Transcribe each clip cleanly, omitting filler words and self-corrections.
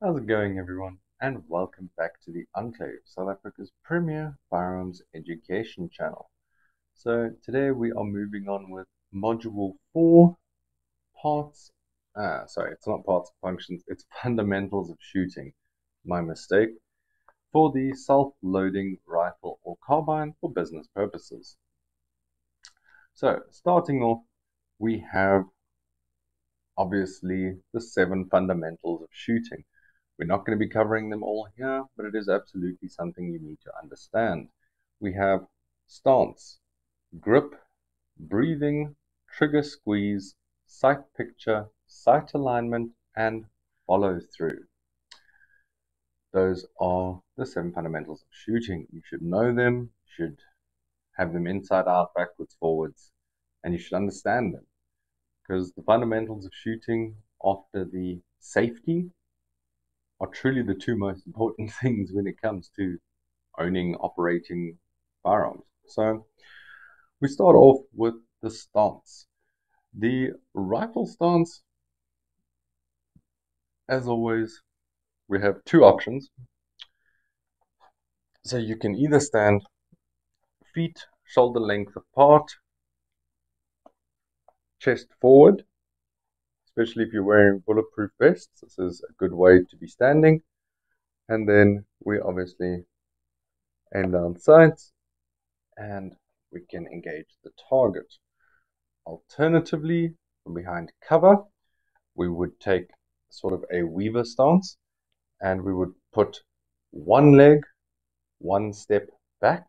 How's it going, everyone? And welcome back to the Enclave, South Africa's premier firearms education channel. So today we are moving on with Module 4, parts, sorry, it's not parts of functions, it's fundamentals of shooting. My mistake. For the self-loading rifle or carbine for business purposes. So starting off, we have obviously the 7 fundamentals of shooting. We're not going to be covering them all here, but it is absolutely something you need to understand. We have stance, grip, breathing, trigger squeeze, sight picture, sight alignment, and follow through. Those are the 7 fundamentals of shooting. You should know them, you should have them inside out, backwards, forwards, and you should understand them. Because the fundamentals of shooting after the safety are truly the 2 most important things when it comes to owning, operating firearms. So we start off with the stance. The rifle stance, as always, we have 2 options. So you can either stand feet shoulder length apart, chest forward, especially if you're wearing bulletproof vests. This is a good way to be standing. And then we obviously aim down sights and we can engage the target. Alternatively, from behind cover, we would take sort of a weaver stance and we would put one leg 1 step back,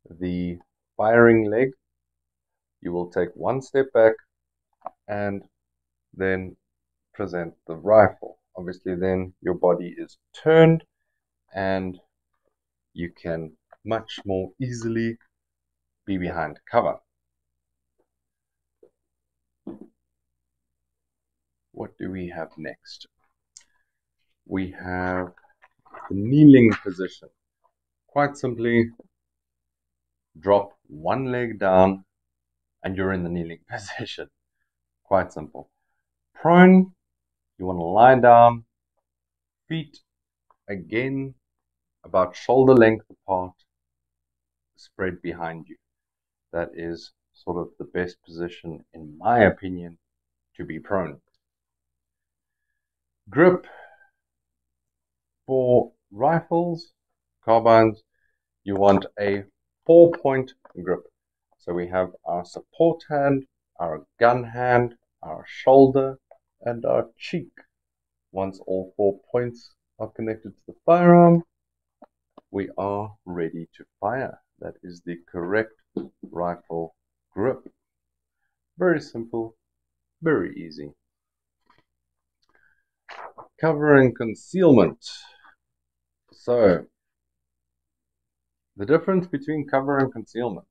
the firing leg. You will take 1 step back and then present the rifle. Obviously, then your body is turned and you can much more easily be behind cover. What do we have next? We have the kneeling position. Quite simply, drop 1 leg down and you're in the kneeling position. Quite simple. Prone, you want to lie down, feet again about shoulder length apart, spread behind you. That is sort of the best position, in my opinion, to be prone. Grip. For rifles, carbines, you want a 4-point grip. So we have our support hand, our gun hand, our shoulder, and our cheek. Once all 4 points are connected to the firearm, we are ready to fire. That is the correct rifle grip. Very simple, very easy. Cover and concealment. So, the difference between cover and concealment.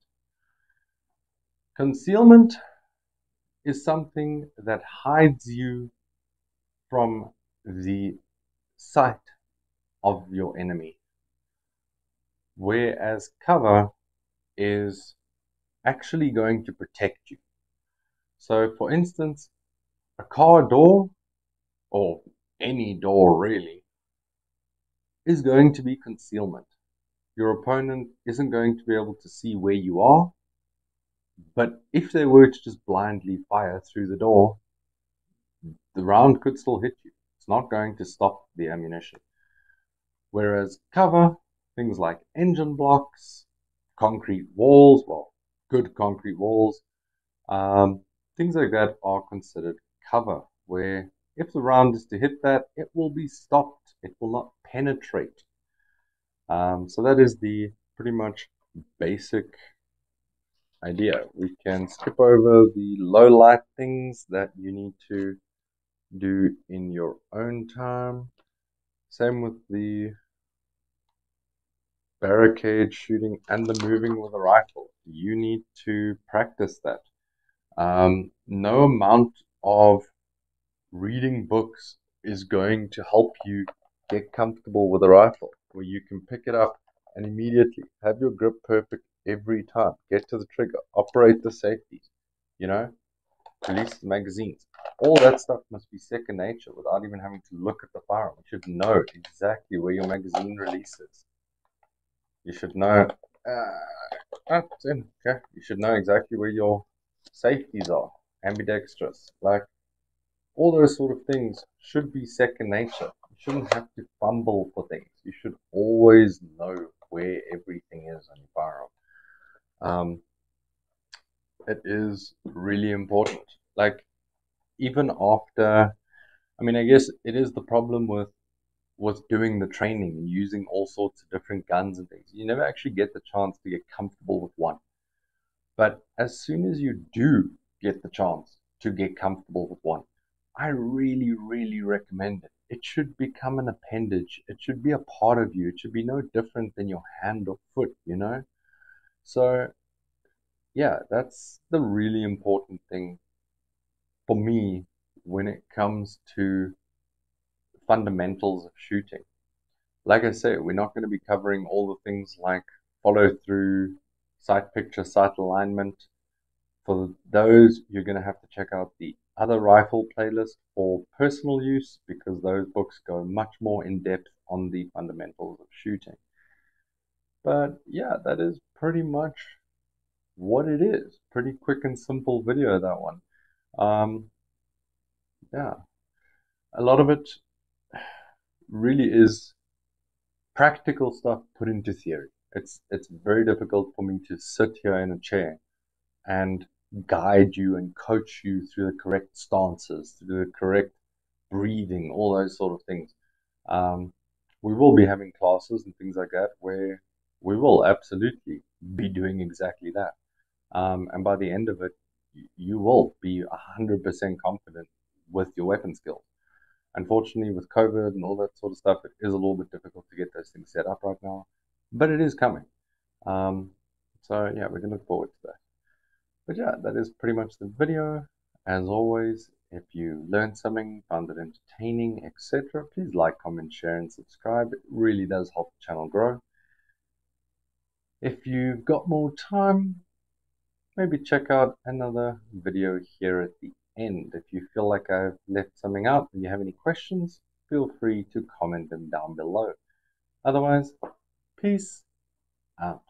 Concealment is something that hides you from the sight of your enemy, whereas cover is actually going to protect you. So, for instance, a car door, or any door really, is going to be concealment. Your opponent isn't going to be able to see where you are, but if they were to just blindly fire through the door, the round could still hit you. It's not going to stop the ammunition. Whereas cover, things like engine blocks, concrete walls, well, good concrete walls, things like that are considered cover, where if the round is to hit that, it will be stopped. It will not penetrate. So that is the pretty much basic idea. We can skip over the low light things that you need to do in your own time. Same with the barricade shooting and the moving with a rifle. You need to practice that. No amount of reading books is going to help you get comfortable with a rifle, where you can pick it up and immediately have your grip perfect every time. Get to the trigger, operate the safeties, release the magazines. All that stuff must be second nature without even having to look at the firearm. You should know exactly where your magazine release is. You should know. That's in. Okay. You should know exactly where your safeties are, ambidextrous, like all those sort of things should be second nature. You shouldn't have to fumble for things. You should always know where everything is on your firearm. Um, it is really important. Like even after, I mean, I guess it is the problem with doing the training and using all sorts of different guns and things. You never actually get the chance to get comfortable with one. But as soon as you do get the chance to get comfortable with one, I really, really recommend it. It should become an appendage. It should be a part of you. It should be no different than your hand or foot, you know? So, yeah, that's the really important thing for me when it comes to fundamentals of shooting. Like I say, we're not going to be covering all the things like follow through, sight picture, sight alignment. For those, you're going to have to check out the other rifle playlist for personal use because those books go much more in depth on the fundamentals of shooting. But yeah, that is pretty much what it is. Pretty quick and simple video, that one. Um, yeah, a lot of it really is practical stuff put into theory. It's very difficult for me to sit here in a chair and guide you and coach you through the correct stances, through the correct breathing, all those sort of things. Um, we will be having classes and things like that where we will absolutely be doing exactly that. And by the end of it, you will be 100% confident with your weapon skills. Unfortunately, with COVID and all that sort of stuff, it is a little bit difficult to get those things set up right now, but it is coming. Um, so yeah, we can look forward to that. But yeah, that is pretty much the video. As always, if you learned something, found it entertaining, etc., please like, comment, share, and subscribe. It really does help the channel grow. If you've got more time, maybe check out another video here at the end. If you feel like I've left something out and you have any questions, feel free to comment them down below. Otherwise, peace out.